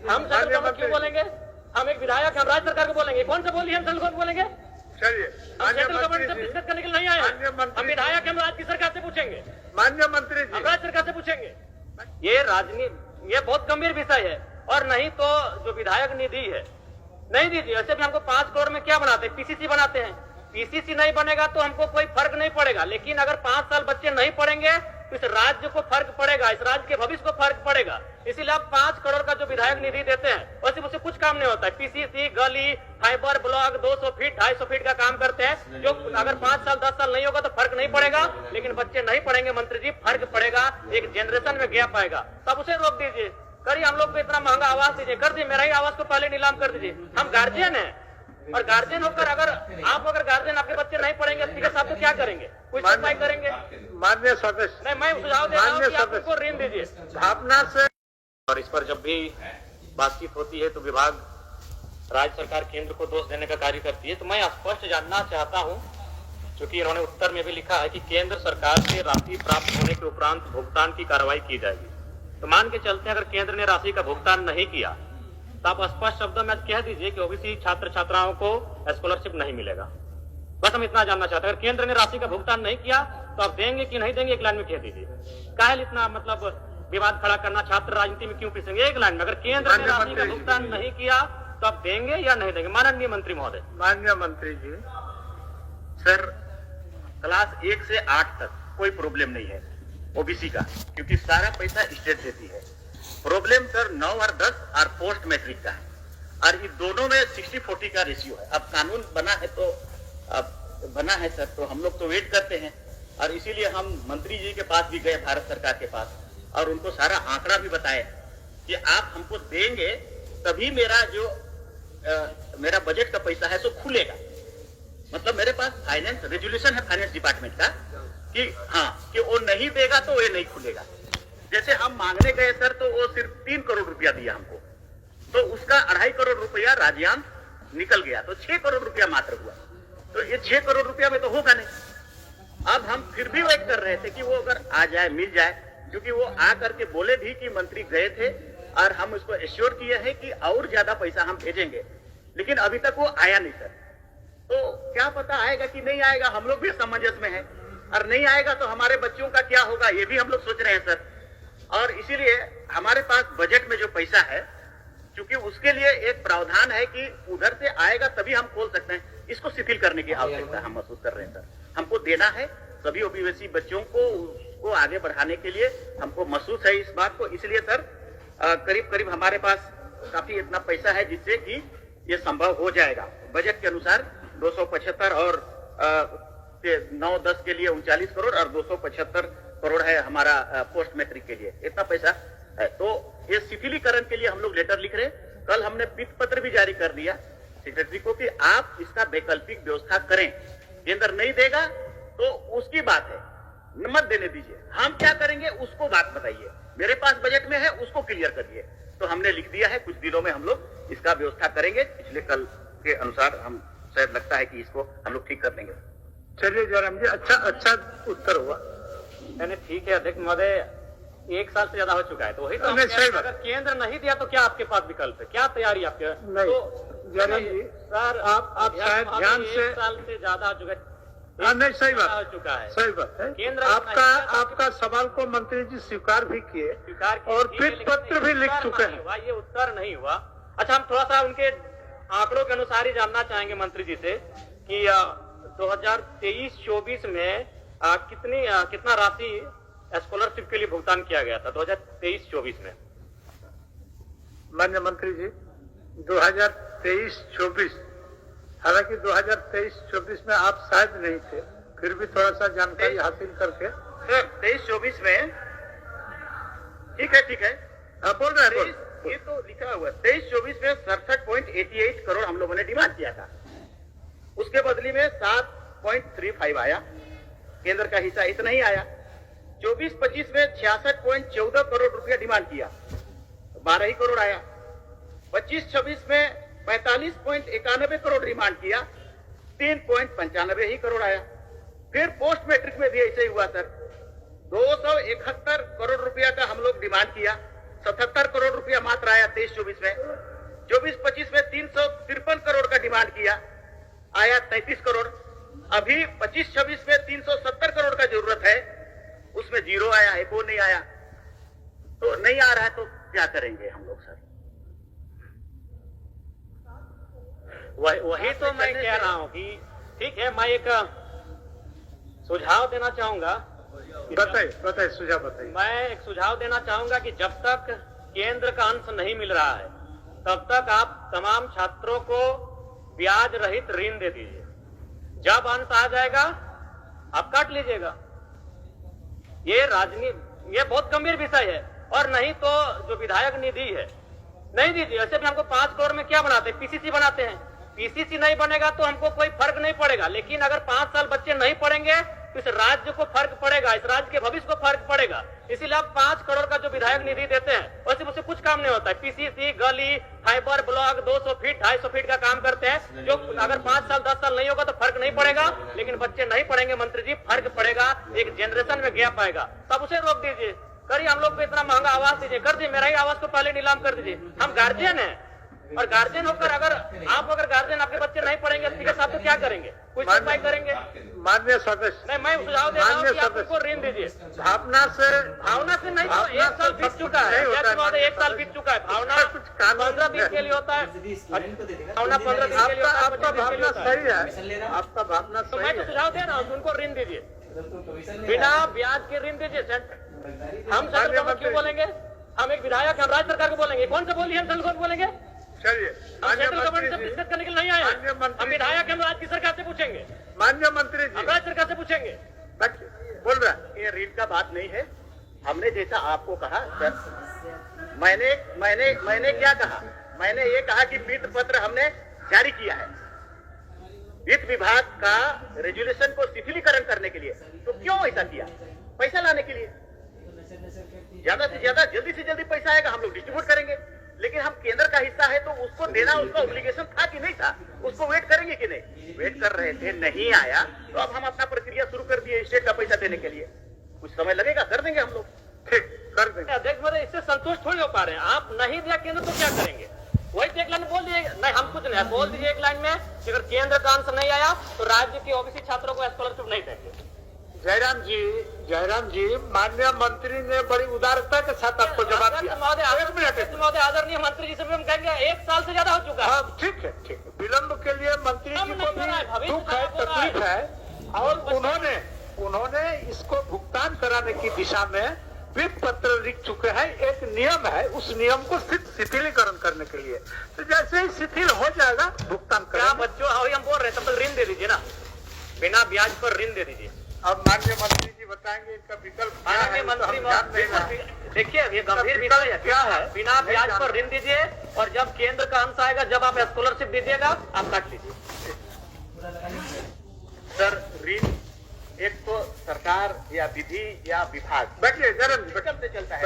हम central government क्यों बोलेंगे? हम एक विधायक, हम राज्य सरकार को बोलेंगे। कौन सा बोलिए हम सेंट्रल गवर्नमेंट बोलेंगे? चलिए, हम सेंट्रल गवर्नमेंट से डिस्कस करने के लिए नहीं आए हैं। हम विधायक, हम राज्य की सरकार से पूछेंगे, माननीय मंत्री जी, हम राज्य सरकार से पूछेंगे। ये राजनीति, ये बहुत गंभीर विषय है। और नहीं तो जो विधायक निधि है नहीं दीजिए। ऐसे भी हमको 5 करोड़ में क्या बनाते हैं? पीसीसी बनाते हैं। पीसीसी नहीं बनेगा तो हमको कोई फर्क नहीं पड़ेगा, लेकिन अगर 5 साल बच्चे नहीं पढ़ेंगे तो इस राज्य को फर्क पड़ेगा, इस राज्य के भविष्य को फर्क पड़ेगा। इसीलिए आप 5 करोड़ का जो विधायक निधि देते हैं वैसे उससे कुछ काम नहीं होता है। पीसीसी, गली, फाइबर ब्लॉक 200 फीट 250 फीट का काम करते हैं, जो अगर 5 साल 10 साल नहीं होगा तो फर्क नहीं पड़ेगा, लेकिन बच्चे नहीं पढ़ेंगे मंत्री जी, फर्क पड़ेगा, एक जनरेशन में गैप आएगा। तब उसे रोक दीजिए। करिए, हम लोग को इतना महंगा आवास दीजिए, कर दीजिए। मेरा ही आवास को पहले नीलाम कर दीजिए। हम गार्जियन हैं, और गार्जियन होकर अगर गार्जियन आपके बच्चे नहीं पढ़ेंगे स्पीकर साहब तो क्या करेंगे? कुछ उपाय करेंगे? माननीय सदस्य, नहीं, मैं सुझाव दे रहा हूं कि आप उनको ऋण दीजिए भावना से। और इस पर जब भी बातचीत होती है तो विभाग, राज्य सरकार केंद्र को दोष देने का कार्य करती है। तो मैं स्पष्ट जानना चाहता हूं, क्योंकि इन्होंने उत्तर में भी लिखा है कि केंद्र सरकार से राशि प्राप्त होने के उपरांत भुगतान की कार्रवाई की जाएगी। तो मान के चलते हैं अगर केंद्र ने राशि का भुगतान नहीं किया तो आप स्पष्ट शब्दों में कह दीजिए कि ओबीसी छात्र छात्राओं को स्कॉलरशिप नहीं मिलेगा। बस हम इतना जानना चाहते हैं। अगर केंद्र ने राशि का भुगतान नहीं किया तो आप देंगे कि नहीं देंगे, एक लाइन में कह दीजिए। काहे इतना मतलब विवाद खड़ा करना? छात्र राजनीति में क्यों पिसेंगे? एक लाइन में, अगर केंद्र ने राशि का भुगतान नहीं किया तो आप देंगे या नहीं देंगे? माननीय मंत्री महोदय। माननीय मंत्री जी, सर, क्लास 1 से 8 तक कोई प्रॉब्लम नहीं है ओबीसी का, क्योंकि सारा पैसा स्टेट देती है। प्रॉब्लम सर 9 और 10 और पोस्ट मैट्रिक का है, और इन दोनों में 60-40 का रेशियो है। अब कानून बना है तो अब बना है सर, तो हम लोग तो वेट करते हैं। और इसीलिए हम मंत्री जी के पास भी गए, भारत सरकार के पास, और उनको सारा आंकड़ा भी बताए कि आप हमको देंगे तभी मेरा जो मेरा बजट का पैसा है सो खुलेगा। मतलब मेरे पास फाइनेंस रेजुलेशन है फाइनेंस डिपार्टमेंट का कि हाँ, कि वो नहीं देगा तो ये नहीं खुलेगा। जैसे हम मांगने गए सर तो वो सिर्फ 3 करोड़ रुपया दिया हमको, तो उसका 2.5 करोड़ रुपया राज्यांश निकल गया, तो 6 करोड़ रुपया मात्र हुआ। तो ये 6 करोड़ रुपया में तो होगा नहीं। अब हम फिर भी वेट कर रहे थे कि वो अगर आ जाए, मिल जाए, क्योंकि वो आ करके बोले भी कि मंत्री गए थे और हम उसको एश्योर किए हैं कि और ज्यादा पैसा हम भेजेंगे, लेकिन अभी तक वो आया नहीं सर। तो क्या पता आएगा कि नहीं आएगा, हम लोग भी असमंजस में हैं। और नहीं आएगा तो हमारे बच्चों का क्या होगा, ये भी हम लोग सोच रहे हैं सर। और इसीलिए हमारे पास बजट में जो पैसा है, क्योंकि उसके लिए एक प्रावधान है कि उधर से आएगा तभी हम खोल सकते हैं, इसको शिथिल करने की आवश्यकता हम महसूस कर रहे हैं सर। हमको देना है सभी ओबीसी बच्चों को, उसको आगे बढ़ाने के लिए हमको महसूस है इस बात को। इसलिए सर करीब करीब हमारे पास काफी इतना पैसा है जिससे कि ये संभव हो जाएगा। बजट के अनुसार 275 और 9-10 के लिए 39 करोड़ और 275 करोड़ है हमारा पोस्ट मैट्रिक के लिए, इतना पैसा है। तो ये शिथिलीकरण के लिए हम लोग लेटर लिख रहे हैं। कल हमने वित्त पत्र भी जारी कर दिया सेक्रेटरी को कि आप इसका वैकल्पिक व्यवस्था करें। केंद्र नहीं देगा तो उसकी बात है, मत देने दीजिए। हम क्या करेंगे उसको बात बताइए, मेरे पास बजट में है उसको क्लियर करिए। तो हमने लिख दिया है, कुछ दिनों में हम लोग इसका व्यवस्था करेंगे। पिछले कल के अनुसार हम शायद लगता है कि इसको हम लोग ठीक कर देंगे। चलिए जयराम जी, अच्छा उत्तर हुआ। नहीं, ठीक है अध्यक्ष महोदय, 1 साल से ज्यादा हो चुका है, तो वही तो हम नहीं, कह रहे हैं, सही अगर केंद्र नहीं दिया तो क्या आपके पास विकल्प है? क्या तैयारी आपके? नहीं, तो जयराम जी, सर आप शायद ध्यान से 1 साल से ज्यादा हो चुका है। नहीं, सही बात हो चुका है, सही बात है। केंद्र आपका सवाल को मंत्री जी स्वीकार भी किए और वित्त पत्र भी लिख चुके हैं। ये उत्तर नहीं हुआ। अच्छा, हम थोड़ा सा उनके आंकड़ों के अनुसार ही जानना चाहेंगे मंत्री जी से कि 2023-24 में कितना राशि स्कॉलरशिप के लिए भुगतान किया गया था 2023-24 में? माननीय मंत्री जी, 2023-24, हालांकि 2023-24 में आप शायद नहीं थे, फिर भी थोड़ा सा जानकारी हासिल करके। सर 23-24 में ठीक है आप बोल रहे हैं, ये तो लिखा हुआ है। 23-24 में 67.88 करोड़ हम लोगों ने डिमांड किया था, उसके बदले में 7.35 आया, केंद्र का हिस्सा इतना ही आया। 24-25 में 66.14 करोड़ रुपया डिमांड किया, 12 ही करोड़ आया। 25-26 में 45.91 करोड़ डिमांड किया, 3.95 ही करोड़ आया। फिर पोस्ट मैट्रिक में भी ऐसे ही हुआ सर, 271 करोड़ रुपया का हम लोग डिमांड किया, 77 करोड़ रुपया मात्र आया 23-24 में। 24-25 में 353 करोड़ का डिमांड किया, आया 33 करोड़। अभी 25-26 में 370 करोड़ का जरूरत है, उसमें जीरो आया, एक वो नहीं आया। तो नहीं आ रहा है तो क्या करेंगे हम लोग सर? वही तो मैं कह रहा हूँ कि ठीक है, मैं एक सुझाव देना चाहूंगा। बताइए सुझाव बताइए। मैं एक सुझाव देना चाहूंगा कि जब तक केंद्र का अंश नहीं मिल रहा है तब तक आप तमाम छात्रों को ब्याज रहित ऋण दे दीजिए। जब अंश आ जाएगा आप काट लीजिएगा। ये राजनीति, ये बहुत गंभीर विषय है। और नहीं तो जो विधायक निधि है नहीं दीजिए। ऐसे भी हमको 5 करोड़ में क्या बनाते हैं, पीसीसी बनाते हैं। पीसीसी नहीं बनेगा तो हमको कोई फर्क नहीं पड़ेगा, लेकिन अगर 5 साल बच्चे नहीं पढ़ेंगे तो इस राज्य को फर्क पड़ेगा, इस राज्य के भविष्य को फर्क पड़ेगा। इसीलिए आप 5 करोड़ का जो विधायक निधि देते हैं वैसे उससे कुछ काम नहीं होता है। पीसीसी, गली, फाइबर ब्लॉक 200 फीट 250 फीट का काम करते हैं, जो अगर 5 साल 10 साल नहीं होगा तो फर्क नहीं पड़ेगा। लेकिन बच्चे नहीं पढ़ेंगे मंत्री जी, फर्क पड़ेगा, एक जनरेशन में गैप आएगा। तब उसे रोक दीजिए। करिए, हम लोग को इतना महंगा आवास दीजिए, कर दीजिए। मेरा ही आवास को पहले नीलाम कर दीजिए। हम गार्जियन हैं, और गार्जियन होकर अगर गार्जियन आपके बच्चे नहीं पढ़ेंगे स्पीकर साहब तो क्या करेंगे, कुछ उपाय करेंगे? मान्य सदस्य, नहीं, मैं सुझाव दे रहा हूँ कि आप उनको ऋण दीजिए। भावना से नहीं तो 1 साल बीत चुका है, 1 साल बीत चुका है। भावना कुछ कानून 15 दिन के लिए होता है, भावना 15 दिन के लिए होता है, आपका 25 दिन के लिए भावना होता है। सही है, आपका भावना तो सही मैं तो है। सुझाव दे रहा हूँ उनको ऋण दीजिए, बिना ब्याज के ऋण दीजिए। हम सेंट्रल गवर्नमेंट क्यों बोलेंगे? हम एक विधायक, हम राज्य सरकार को बोलेंगे। कौन से बोलिए हम सेंट्रल गवर्नमेंट बोलेंगे? चलिए, हम सेंट्रल गवर्नमेंट से डिस्कस करने के लिए नहीं आए हैं। हम विधायक, हम राज्य की सरकार से पूछेंगे, माननीय मंत्री जी, हम राज्य सरकार से पूछेंगे। बोल रहा है ये ऋण का बात नहीं है। हमने जैसा आपको कहा सर, मैंने क्या कहा? मैंने ये कहा कि वित्त पत्र हमने जारी किया है वित्त विभाग का रेजुलेशन को शिथिलीकरण करने के लिए। तो क्यों ऐसा किया? पैसा लाने के लिए। ज्यादा से ज्यादा जल्दी से जल्दी पैसा आएगा, हम लोग डिस्ट्रीब्यूट करेंगे। लेकिन हम केंद्र का हिस्सा है तो उसको देना, उसका ऑब्लिगेशन था कि नहीं था, उसको वेट करेंगे कि नहीं? वेट कर रहे थे, नहीं आया तो अब हम अपना प्रक्रिया शुरू कर दिए स्टेट का पैसा देने के लिए। कुछ समय लगेगा, कर देंगे हम लोग। ठीक, कर देंगे। अध्यक्ष महोदय, इससे संतुष्ट थोड़ी हो पा रहे हैं। आप नहीं दिया केंद्र तो क्या करेंगे? वही तो एक लाइन बोल दिए। नहीं, हम कुछ नहीं, बोल दीजिए एक लाइन में कि अगर केंद्र का अंश नहीं आया तो राज्य के ओबीसी छात्रों को स्कॉलरशिप नहीं देंगे। जयराम जी, माननीय मंत्री ने बड़ी उदारता के साथ आपको जवाब दिया। महोदय, आदरणीय मंत्री जी से भी हम कहेंगे 1 साल से ज्यादा हो चुका है। हाँ, ठीक है। विलंब के लिए मंत्री जी को भी दुख है, तकलीफ है, और उन्होंने इसको भुगतान कराने की दिशा में वित्त पत्र लिख चुके हैं। एक नियम है, उस नियम को शिथिलीकरण करने के लिए। तो जैसे ही शिथिल हो जाएगा भुगतान क्या करेंगे। बच्चों, हम बोल रहे हैं तब तक ऋण दे दीजिए ना, बिना ब्याज पर ऋण दे दीजिए। अब माननीय मंत्री जी बताएंगे इसका विकल्प क्या है? माननीय मंत्री तो हम जान नहीं रहे। देखिए, ये गंभीर विषय है। क्या है? बिना ब्याज पर ऋण दीजिए, और जब केंद्र का अंश आएगा, जब आप स्कॉलरशिप दीजिएगा, आप काट लीजिए। सर, ऋण एक तो सरकार या विधि या विभाग बैठिए, जरा सिस्टम से चलता है।